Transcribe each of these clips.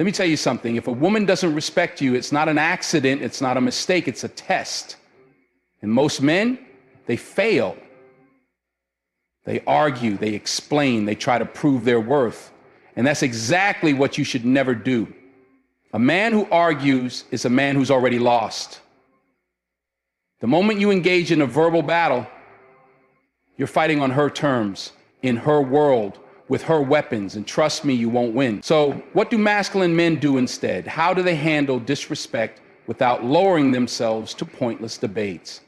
Let me tell you something. If a woman doesn't respect you, it's not an accident, it's not a mistake, it's a test. And most men, they fail. They argue, they explain, they try to prove their worth. And that's exactly what you should never do. A man who argues is a man who's already lost. The moment you engage in a verbal battle, you're fighting on her terms, in her world, with her weapons, and trust me, you won't win. So what do masculine men do instead? How do they handle disrespect without lowering themselves to pointless debates?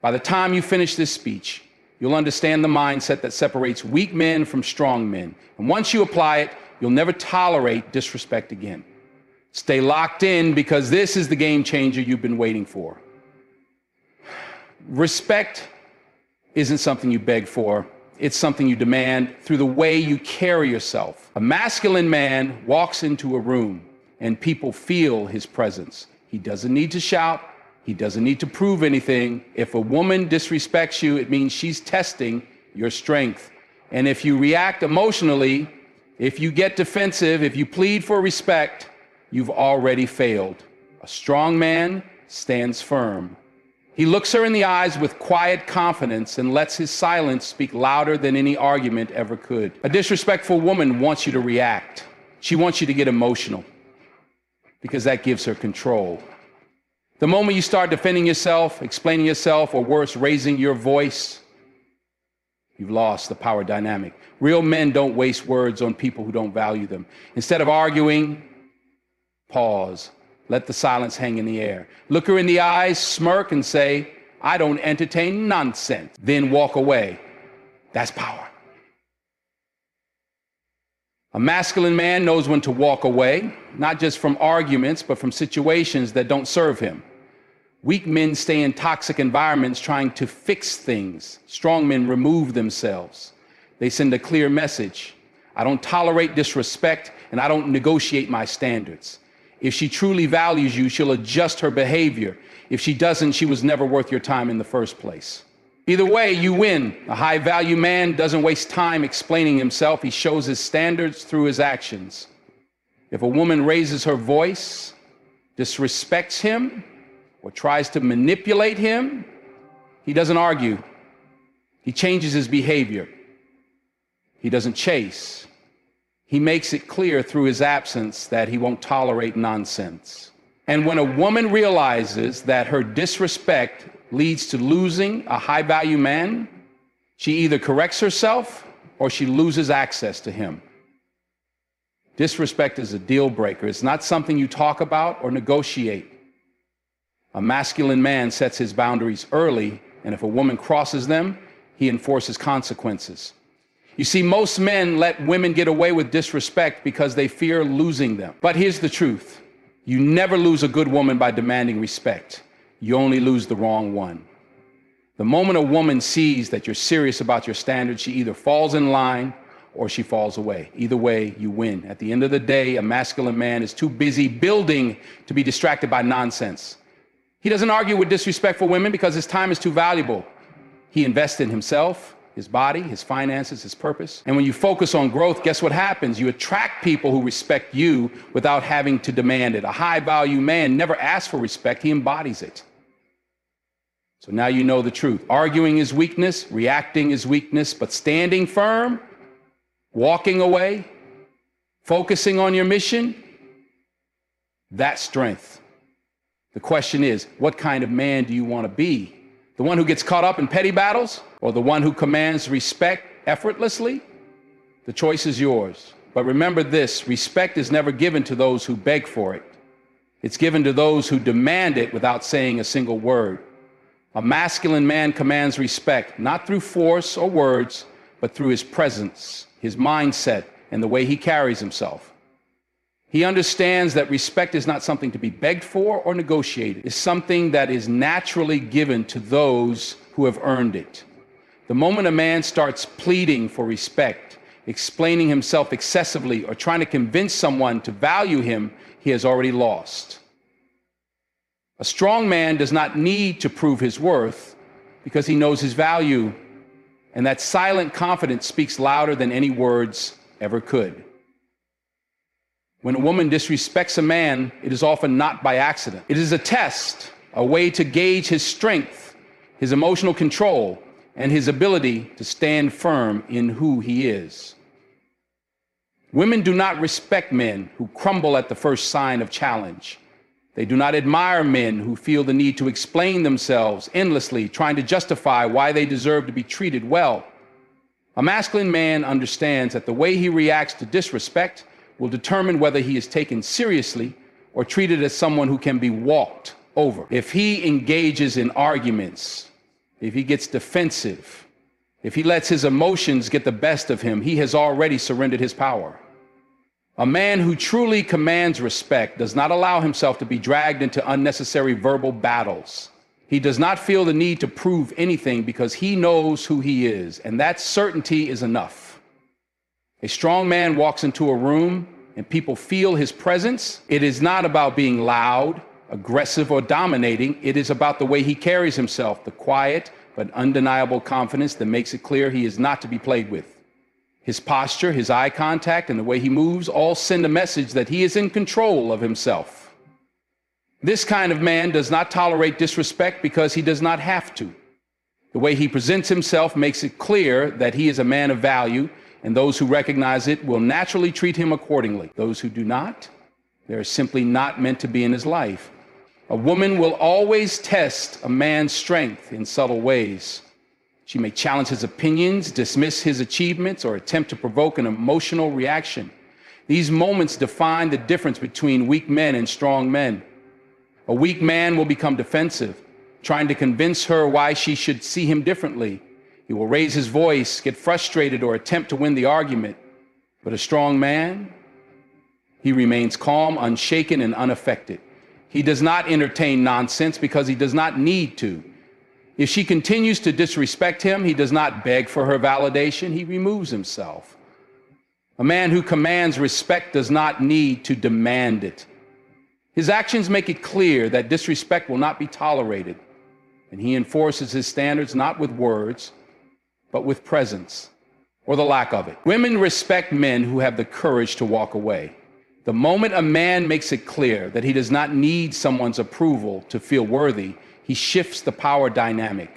By the time you finish this speech, you'll understand the mindset that separates weak men from strong men. And once you apply it, you'll never tolerate disrespect again. Stay locked in, because this is the game changer you've been waiting for. Respect isn't something you beg for. It's something you demand through the way you carry yourself. A masculine man walks into a room and people feel his presence. He doesn't need to shout. He doesn't need to prove anything. If a woman disrespects you, it means she's testing your strength. And if you react emotionally, if you get defensive, if you plead for respect, you've already failed. A strong man stands firm. He looks her in the eyes with quiet confidence and lets his silence speak louder than any argument ever could. A disrespectful woman wants you to react. She wants you to get emotional because that gives her control. The moment you start defending yourself, explaining yourself, or worse, raising your voice, you've lost the power dynamic. Real men don't waste words on people who don't value them. Instead of arguing, pause. Let the silence hang in the air. Look her in the eyes, smirk, and say, "I don't entertain nonsense." Then walk away. That's power. A masculine man knows when to walk away, not just from arguments, but from situations that don't serve him. Weak men stay in toxic environments trying to fix things. Strong men remove themselves. They send a clear message. I don't tolerate disrespect, and I don't negotiate my standards. If she truly values you, she'll adjust her behavior. If she doesn't, she was never worth your time in the first place. Either way, you win. A high-value man doesn't waste time explaining himself. He shows his standards through his actions. If a woman raises her voice, disrespects him, or tries to manipulate him, he doesn't argue. He changes his behavior. He doesn't chase. He makes it clear through his absence that he won't tolerate nonsense. And when a woman realizes that her disrespect leads to losing a high-value man, she either corrects herself or she loses access to him. Disrespect is a deal breaker. It's not something you talk about or negotiate. A masculine man sets his boundaries early, and if a woman crosses them, he enforces consequences. You see, most men let women get away with disrespect because they fear losing them. But here's the truth. You never lose a good woman by demanding respect. You only lose the wrong one. The moment a woman sees that you're serious about your standards, she either falls in line or she falls away. Either way, you win. At the end of the day, a masculine man is too busy building to be distracted by nonsense. He doesn't argue with disrespectful women because his time is too valuable. He invests in himself, his body, his finances, his purpose. And when you focus on growth, guess what happens? You attract people who respect you without having to demand it. A high-value man never asks for respect, he embodies it. So now you know the truth. Arguing is weakness, reacting is weakness, but standing firm, walking away, focusing on your mission, that's strength. The question is, what kind of man do you want to be? The one who gets caught up in petty battles, or the one who commands respect effortlessly? The choice is yours. But remember this, respect is never given to those who beg for it. It's given to those who demand it without saying a single word. A masculine man commands respect, not through force or words, but through his presence, his mindset, and the way he carries himself. He understands that respect is not something to be begged for or negotiated. It's something that is naturally given to those who have earned it. The moment a man starts pleading for respect, explaining himself excessively, or trying to convince someone to value him, he has already lost. A strong man does not need to prove his worth because he knows his value, and that silent confidence speaks louder than any words ever could. When a woman disrespects a man, it is often not by accident. It is a test, a way to gauge his strength, his emotional control, and his ability to stand firm in who he is. Women do not respect men who crumble at the first sign of challenge. They do not admire men who feel the need to explain themselves endlessly, trying to justify why they deserve to be treated well. A masculine man understands that the way he reacts to disrespect will determine whether he is taken seriously or treated as someone who can be walked over. If he engages in arguments, if he gets defensive, if he lets his emotions get the best of him, he has already surrendered his power. A man who truly commands respect does not allow himself to be dragged into unnecessary verbal battles. He does not feel the need to prove anything because he knows who he is, and that certainty is enough. A strong man walks into a room and people feel his presence. It is not about being loud, aggressive, or dominating. It is about the way he carries himself, the quiet but undeniable confidence that makes it clear he is not to be played with. His posture, his eye contact, and the way he moves all send a message that he is in control of himself. This kind of man does not tolerate disrespect because he does not have to. The way he presents himself makes it clear that he is a man of value, and those who recognize it will naturally treat him accordingly. Those who do not, they're simply not meant to be in his life. A woman will always test a man's strength in subtle ways. She may challenge his opinions, dismiss his achievements, or attempt to provoke an emotional reaction. These moments define the difference between weak men and strong men. A weak man will become defensive, trying to convince her why she should see him differently. He will raise his voice, get frustrated, or attempt to win the argument. But a strong man, he remains calm, unshaken, and unaffected. He does not entertain nonsense because he does not need to. If she continues to disrespect him, he does not beg for her validation. He removes himself. A man who commands respect does not need to demand it. His actions make it clear that disrespect will not be tolerated, and he enforces his standards not with words, but with presence, or the lack of it. Women respect men who have the courage to walk away. The moment a man makes it clear that he does not need someone's approval to feel worthy, he shifts the power dynamic.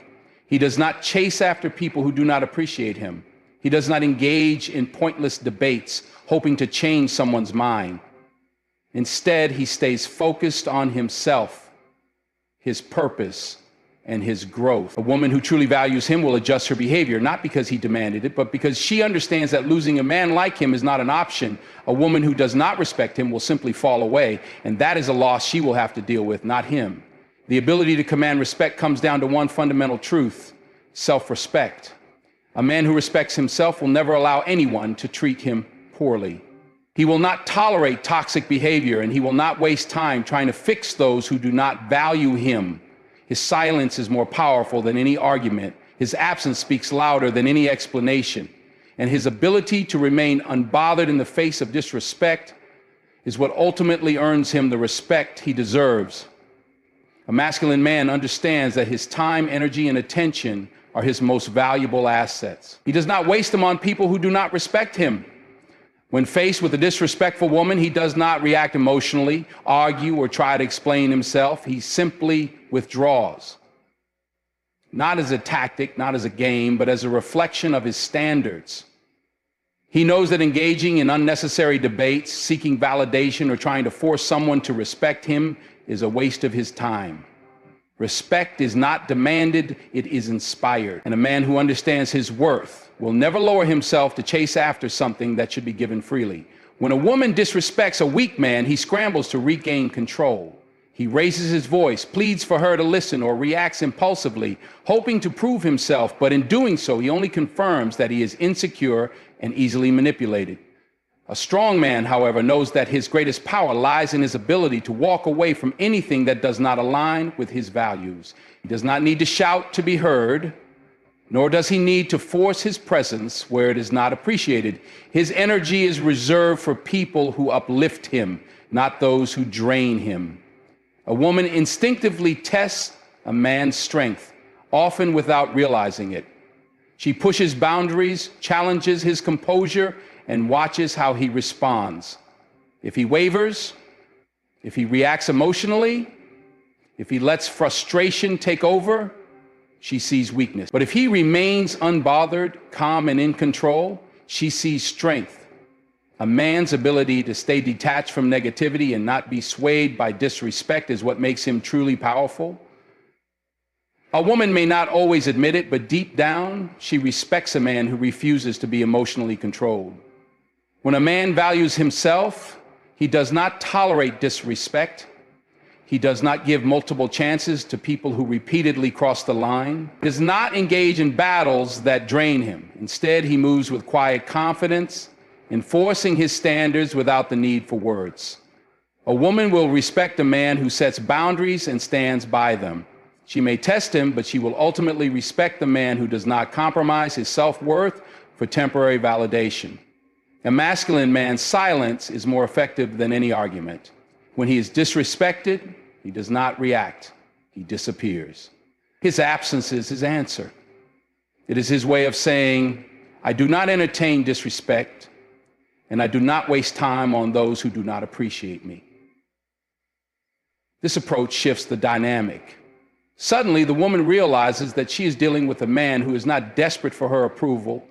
He does not chase after people who do not appreciate him. He does not engage in pointless debates, hoping to change someone's mind. Instead, he stays focused on himself, his purpose, and his growth. A woman who truly values him will adjust her behavior, not because he demanded it, but because she understands that losing a man like him is not an option. A woman who does not respect him will simply fall away, and that is a loss she will have to deal with, not him. The ability to command respect comes down to one fundamental truth: self-respect. A man who respects himself will never allow anyone to treat him poorly. He will not tolerate toxic behavior, and he will not waste time trying to fix those who do not value him. His silence is more powerful than any argument. His absence speaks louder than any explanation. And his ability to remain unbothered in the face of disrespect is what ultimately earns him the respect he deserves. A masculine man understands that his time, energy, and attention are his most valuable assets. He does not waste them on people who do not respect him. When faced with a disrespectful woman, he does not react emotionally, argue, or try to explain himself. He simply withdraws. Not as a tactic, not as a game, but as a reflection of his standards. He knows that engaging in unnecessary debates, seeking validation, or trying to force someone to respect him is a waste of his time. Respect is not demanded, it is inspired. And a man who understands his worth will never lower himself to chase after something that should be given freely. When a woman disrespects a weak man, he scrambles to regain control. He raises his voice, pleads for her to listen, or reacts impulsively, hoping to prove himself, but in doing so, he only confirms that he is insecure and easily manipulated. A strong man, however, knows that his greatest power lies in his ability to walk away from anything that does not align with his values. He does not need to shout to be heard, nor does he need to force his presence where it is not appreciated. His energy is reserved for people who uplift him, not those who drain him. A woman instinctively tests a man's strength, often without realizing it. She pushes boundaries, challenges his composure, and watches how he responds. If he wavers, if he reacts emotionally, if he lets frustration take over, she sees weakness. But if he remains unbothered, calm, and in control, she sees strength. A man's ability to stay detached from negativity and not be swayed by disrespect is what makes him truly powerful. A woman may not always admit it, but deep down, she respects a man who refuses to be emotionally controlled. When a man values himself, he does not tolerate disrespect. He does not give multiple chances to people who repeatedly cross the line. He does not engage in battles that drain him. Instead, he moves with quiet confidence, enforcing his standards without the need for words. A woman will respect a man who sets boundaries and stands by them. She may test him, but she will ultimately respect the man who does not compromise his self-worth for temporary validation. A masculine man's silence is more effective than any argument. When he is disrespected, he does not react. He disappears. His absence is his answer. It is his way of saying, I do not entertain disrespect, and I do not waste time on those who do not appreciate me. This approach shifts the dynamic. Suddenly, the woman realizes that she is dealing with a man who is not desperate for her approval,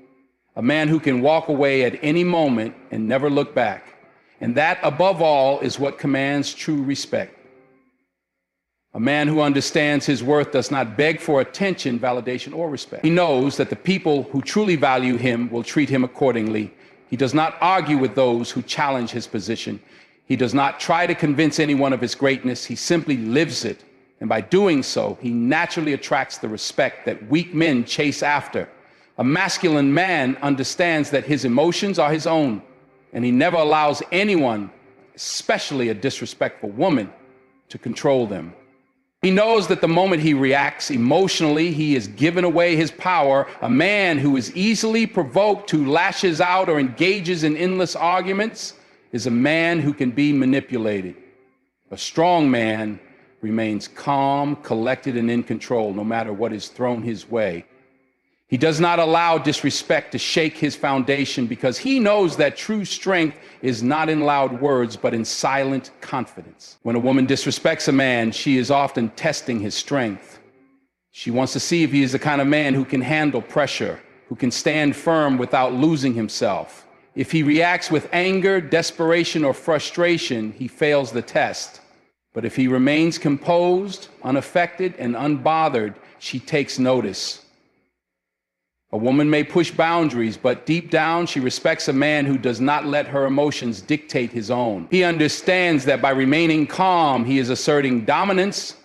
a man who can walk away at any moment and never look back. And that, above all, is what commands true respect. A man who understands his worth does not beg for attention, validation, or respect. He knows that the people who truly value him will treat him accordingly. He does not argue with those who challenge his position. He does not try to convince anyone of his greatness. He simply lives it. And by doing so, he naturally attracts the respect that weak men chase after. A masculine man understands that his emotions are his own, and he never allows anyone, especially a disrespectful woman, to control them. He knows that the moment he reacts emotionally, he is giving away his power. A man who is easily provoked, who lashes out or engages in endless arguments, is a man who can be manipulated. A strong man remains calm, collected, and in control, no matter what is thrown his way. He does not allow disrespect to shake his foundation because he knows that true strength is not in loud words, but in silent confidence. When a woman disrespects a man, she is often testing his strength. She wants to see if he is the kind of man who can handle pressure, who can stand firm without losing himself. If he reacts with anger, desperation, or frustration, he fails the test. But if he remains composed, unaffected, and unbothered, she takes notice. A woman may push boundaries, but deep down she respects a man who does not let her emotions dictate his own. He understands that by remaining calm, he is asserting dominance,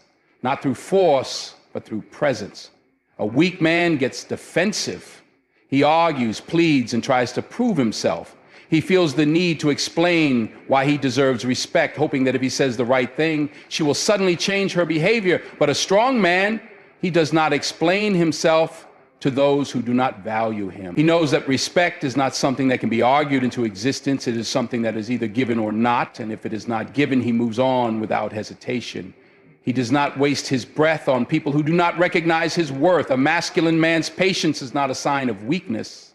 not through force, but through presence. A weak man gets defensive. He argues, pleads, and tries to prove himself. He feels the need to explain why he deserves respect, hoping that if he says the right thing, she will suddenly change her behavior. But a strong man, he does not explain himself to those who do not value him. He knows that respect is not something that can be argued into existence. It is something that is either given or not, and if it is not given, he moves on without hesitation. He does not waste his breath on people who do not recognize his worth. A masculine man's patience is not a sign of weakness.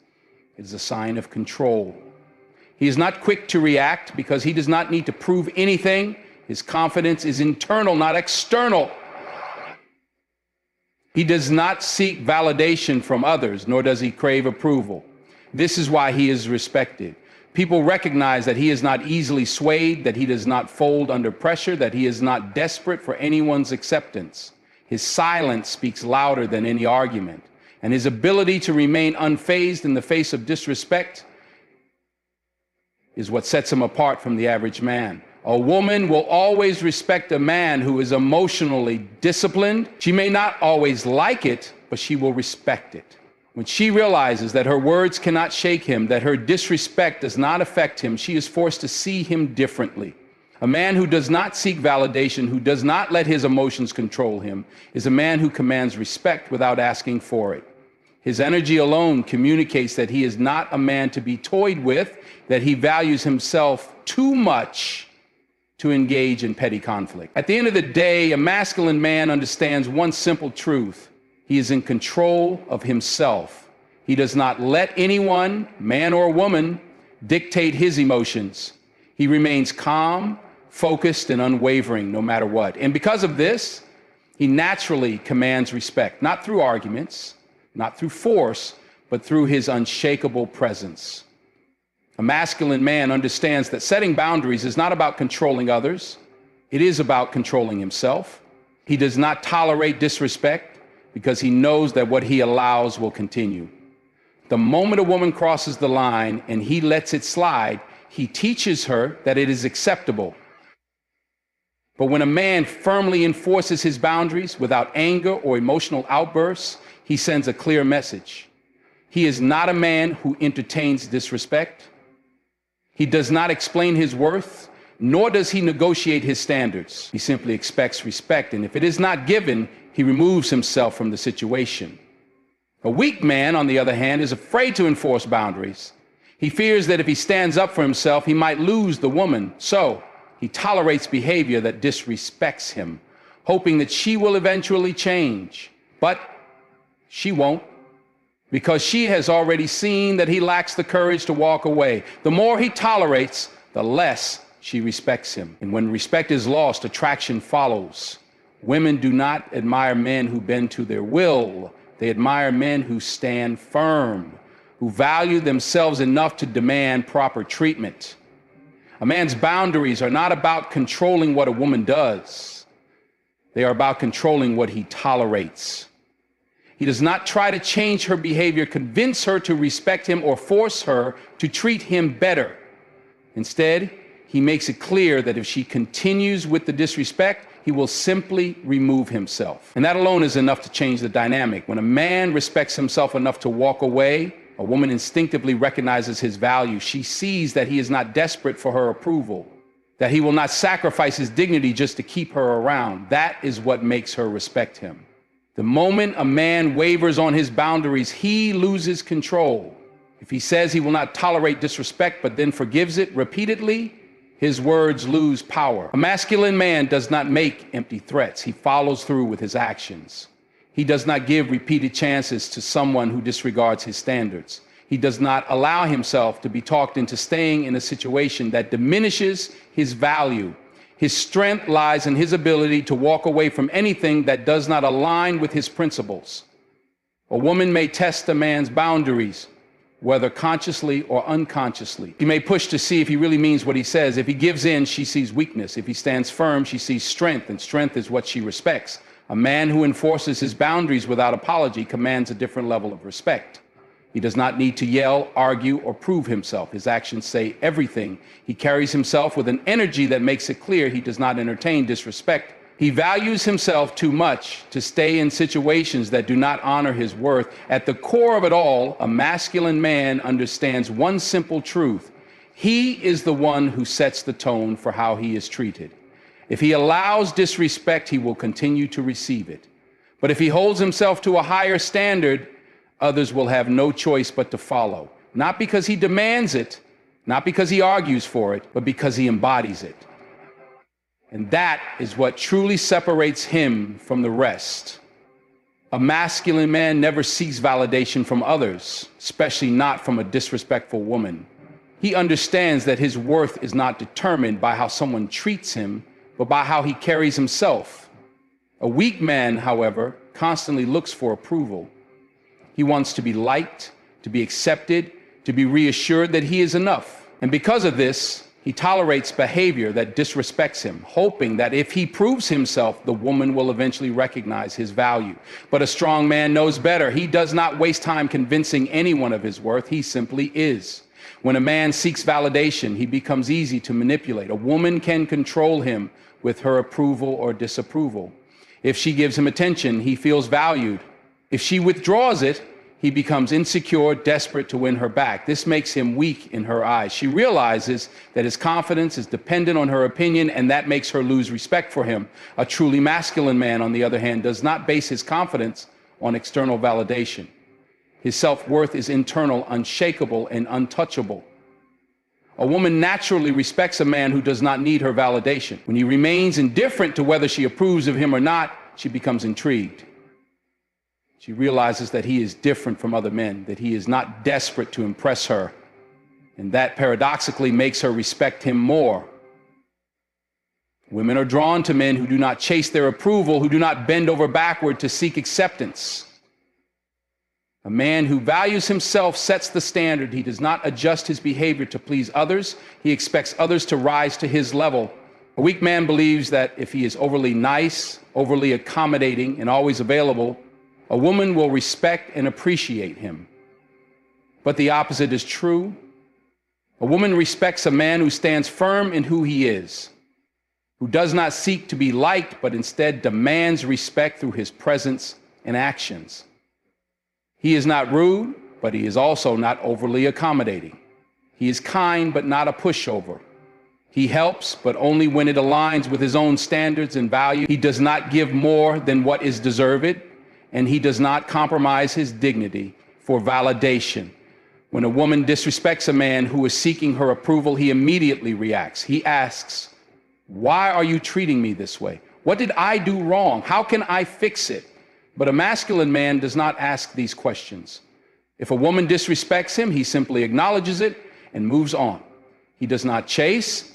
It is a sign of control. He is not quick to react because he does not need to prove anything. His confidence is internal, not external. He does not seek validation from others, nor does he crave approval. This is why he is respected. People recognize that he is not easily swayed, that he does not fold under pressure, that he is not desperate for anyone's acceptance. His silence speaks louder than any argument, and his ability to remain unfazed in the face of disrespect is what sets him apart from the average man. A woman will always respect a man who is emotionally disciplined. She may not always like it, but she will respect it. When she realizes that her words cannot shake him, that her disrespect does not affect him, she is forced to see him differently. A man who does not seek validation, who does not let his emotions control him, is a man who commands respect without asking for it. His energy alone communicates that he is not a man to be toyed with, that he values himself too much to engage in petty conflict. At the end of the day, a masculine man understands one simple truth. He is in control of himself. He does not let anyone, man or woman, dictate his emotions. He remains calm, focused, and unwavering no matter what. And because of this, he naturally commands respect, not through arguments, not through force, but through his unshakable presence. A masculine man understands that setting boundaries is not about controlling others. It is about controlling himself. He does not tolerate disrespect because he knows that what he allows will continue. The moment a woman crosses the line and he lets it slide, he teaches her that it is acceptable. But when a man firmly enforces his boundaries without anger or emotional outbursts, he sends a clear message. He is not a man who entertains disrespect. He does not explain his worth, nor does he negotiate his standards. He simply expects respect, and if it is not given, he removes himself from the situation. A weak man, on the other hand, is afraid to enforce boundaries. He fears that if he stands up for himself, he might lose the woman. So he tolerates behavior that disrespects him, hoping that she will eventually change. But she won't, because she has already seen that he lacks the courage to walk away. The more he tolerates, the less she respects him. And when respect is lost, attraction follows. Women do not admire men who bend to their will. They admire men who stand firm, who value themselves enough to demand proper treatment. A man's boundaries are not about controlling what a woman does. They are about controlling what he tolerates. He does not try to change her behavior, convince her to respect him, or force her to treat him better. Instead, he makes it clear that if she continues with the disrespect, he will simply remove himself. And that alone is enough to change the dynamic. When a man respects himself enough to walk away, a woman instinctively recognizes his value. She sees that he is not desperate for her approval, that he will not sacrifice his dignity just to keep her around. That is what makes her respect him. The moment a man wavers on his boundaries, he loses control. If he says he will not tolerate disrespect but then forgives it repeatedly, his words lose power. A masculine man does not make empty threats. He follows through with his actions. He does not give repeated chances to someone who disregards his standards. He does not allow himself to be talked into staying in a situation that diminishes his value. His strength lies in his ability to walk away from anything that does not align with his principles. A woman may test a man's boundaries, whether consciously or unconsciously. She may push to see if he really means what he says. If he gives in, she sees weakness. If he stands firm, she sees strength, and strength is what she respects. A man who enforces his boundaries without apology commands a different level of respect. He does not need to yell, argue, or prove himself. His actions say everything. He carries himself with an energy that makes it clear he does not entertain disrespect. He values himself too much to stay in situations that do not honor his worth. At the core of it all, a masculine man understands one simple truth. He is the one who sets the tone for how he is treated. If he allows disrespect, he will continue to receive it. But if he holds himself to a higher standard, others will have no choice but to follow. Not because he demands it, not because he argues for it, but because he embodies it. And that is what truly separates him from the rest. A masculine man never seeks validation from others, especially not from a disrespectful woman. He understands that his worth is not determined by how someone treats him, but by how he carries himself. A weak man, however, constantly looks for approval. He wants to be liked, to be accepted, to be reassured that he is enough. And because of this, he tolerates behavior that disrespects him, hoping that if he proves himself, the woman will eventually recognize his value. But a strong man knows better. He does not waste time convincing anyone of his worth. He simply is. When a man seeks validation, he becomes easy to manipulate. A woman can control him with her approval or disapproval. If she gives him attention, he feels valued. If she withdraws it, he becomes insecure, desperate to win her back. This makes him weak in her eyes. She realizes that his confidence is dependent on her opinion, and that makes her lose respect for him. A truly masculine man, on the other hand, does not base his confidence on external validation. His self-worth is internal, unshakable, and untouchable. A woman naturally respects a man who does not need her validation. When he remains indifferent to whether she approves of him or not, she becomes intrigued. She realizes that he is different from other men, that he is not desperate to impress her, and that paradoxically makes her respect him more. Women are drawn to men who do not chase their approval, who do not bend over backward to seek acceptance. A man who values himself sets the standard. He does not adjust his behavior to please others. He expects others to rise to his level. A weak man believes that if he is overly nice, overly accommodating, and always available, a woman will respect and appreciate him. But the opposite is true. A woman respects a man who stands firm in who he is, who does not seek to be liked, but instead demands respect through his presence and actions. He is not rude, but he is also not overly accommodating. He is kind, but not a pushover. He helps, but only when it aligns with his own standards and values. He does not give more than what is deserved, and he does not compromise his dignity for validation. When a woman disrespects a man who is seeking her approval, he immediately reacts. He asks, "Why are you treating me this way? What did I do wrong? How can I fix it?" But a masculine man does not ask these questions. If a woman disrespects him, he simply acknowledges it and moves on. He does not chase.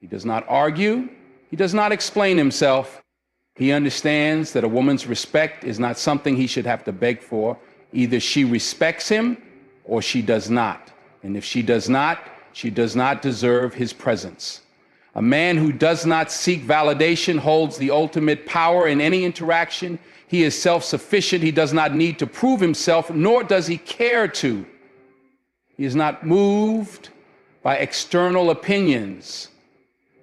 He does not argue. He does not explain himself. He understands that a woman's respect is not something he should have to beg for. Either she respects him or she does not. And if she does not, she does not deserve his presence. A man who does not seek validation holds the ultimate power in any interaction. He is self-sufficient. He does not need to prove himself, nor does he care to. He is not moved by external opinions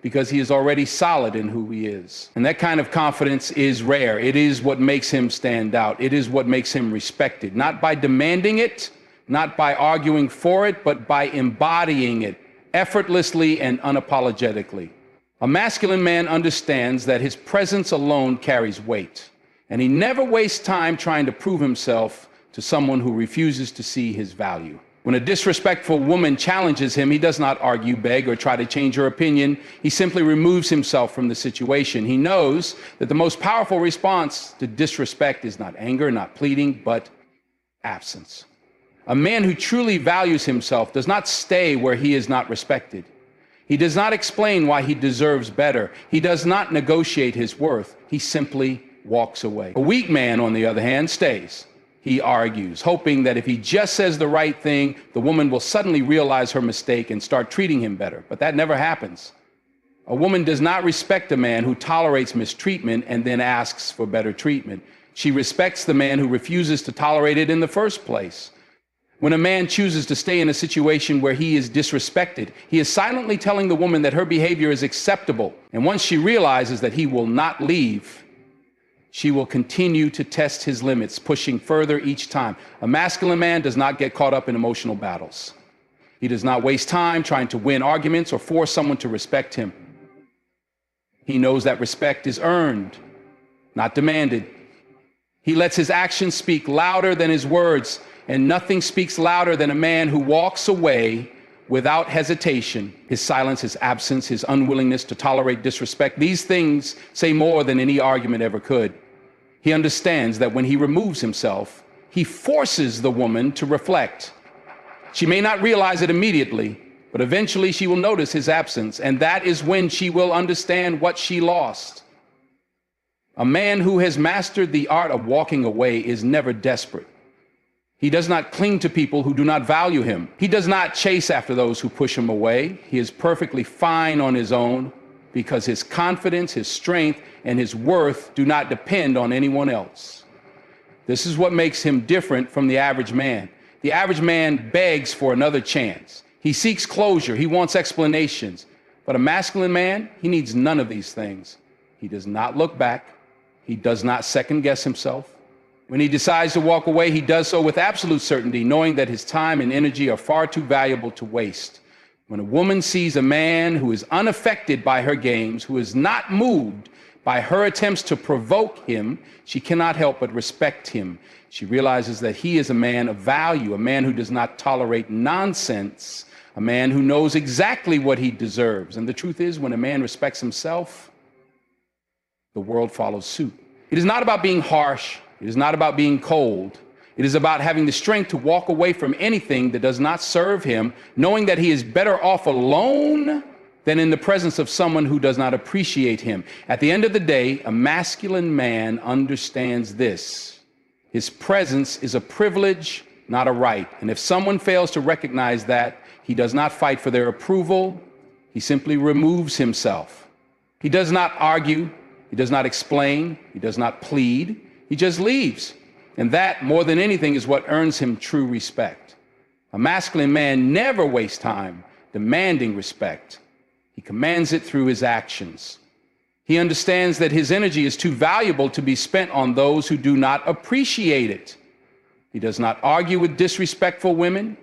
because he is already solid in who he is. And that kind of confidence is rare. It is what makes him stand out. It is what makes him respected, not by demanding it, not by arguing for it, but by embodying it effortlessly and unapologetically. A masculine man understands that his presence alone carries weight, and he never wastes time trying to prove himself to someone who refuses to see his value. When a disrespectful woman challenges him, he does not argue, beg, or try to change her opinion. He simply removes himself from the situation. He knows that the most powerful response to disrespect is not anger, not pleading, but absence. A man who truly values himself does not stay where he is not respected. He does not explain why he deserves better. He does not negotiate his worth. He simply walks away. A weak man, on the other hand, stays. He argues, hoping that if he just says the right thing, the woman will suddenly realize her mistake and start treating him better. But that never happens. A woman does not respect a man who tolerates mistreatment and then asks for better treatment. She respects the man who refuses to tolerate it in the first place. When a man chooses to stay in a situation where he is disrespected, he is silently telling the woman that her behavior is acceptable. And once she realizes that he will not leave, she will continue to test his limits, pushing further each time. A masculine man does not get caught up in emotional battles. He does not waste time trying to win arguments or force someone to respect him. He knows that respect is earned, not demanded. He lets his actions speak louder than his words, and nothing speaks louder than a man who walks away without hesitation. His silence, his absence, his unwillingness to tolerate disrespect, these things say more than any argument ever could. He understands that when he removes himself, he forces the woman to reflect. She may not realize it immediately, but eventually she will notice his absence, and that is when she will understand what she lost. A man who has mastered the art of walking away is never desperate. He does not cling to people who do not value him. He does not chase after those who push him away. He is perfectly fine on his own because his confidence, his strength, and his worth do not depend on anyone else. This is what makes him different from the average man. The average man begs for another chance. He seeks closure. He wants explanations. But a masculine man, he needs none of these things. He does not look back. He does not second guess himself. When he decides to walk away, he does so with absolute certainty, knowing that his time and energy are far too valuable to waste. When a woman sees a man who is unaffected by her games, who is not moved by her attempts to provoke him, she cannot help but respect him. She realizes that he is a man of value, a man who does not tolerate nonsense, a man who knows exactly what he deserves. And the truth is, when a man respects himself, the world follows suit. It is not about being harsh. It is not about being cold. It is about having the strength to walk away from anything that does not serve him, knowing that he is better off alone than in the presence of someone who does not appreciate him. At the end of the day, a masculine man understands this. His presence is a privilege, not a right. And if someone fails to recognize that, he does not fight for their approval. He simply removes himself. He does not argue. He does not explain. He does not plead. He just leaves. And that, more than anything, is what earns him true respect. A masculine man never wastes time demanding respect. He commands it through his actions. He understands that his energy is too valuable to be spent on those who do not appreciate it. He does not argue with disrespectful women,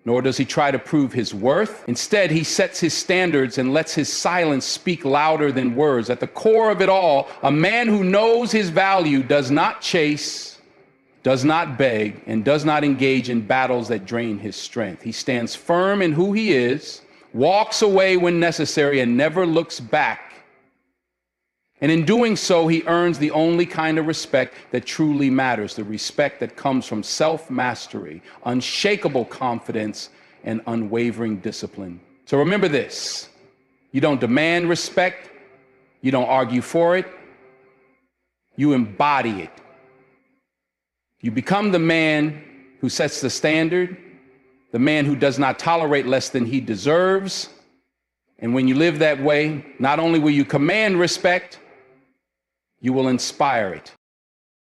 nor does he try to prove his worth. Instead, he sets his standards and lets his silence speak louder than words. At the core of it all, a man who knows his value does not chase, does not beg, and does not engage in battles that drain his strength. He stands firm in who he is, walks away when necessary, and never looks back. And in doing so, he earns the only kind of respect that truly matters, the respect that comes from self-mastery, unshakable confidence, and unwavering discipline. So remember this: you don't demand respect, you don't argue for it, you embody it. You become the man who sets the standard, the man who does not tolerate less than he deserves. And when you live that way, not only will you command respect, you will inspire it.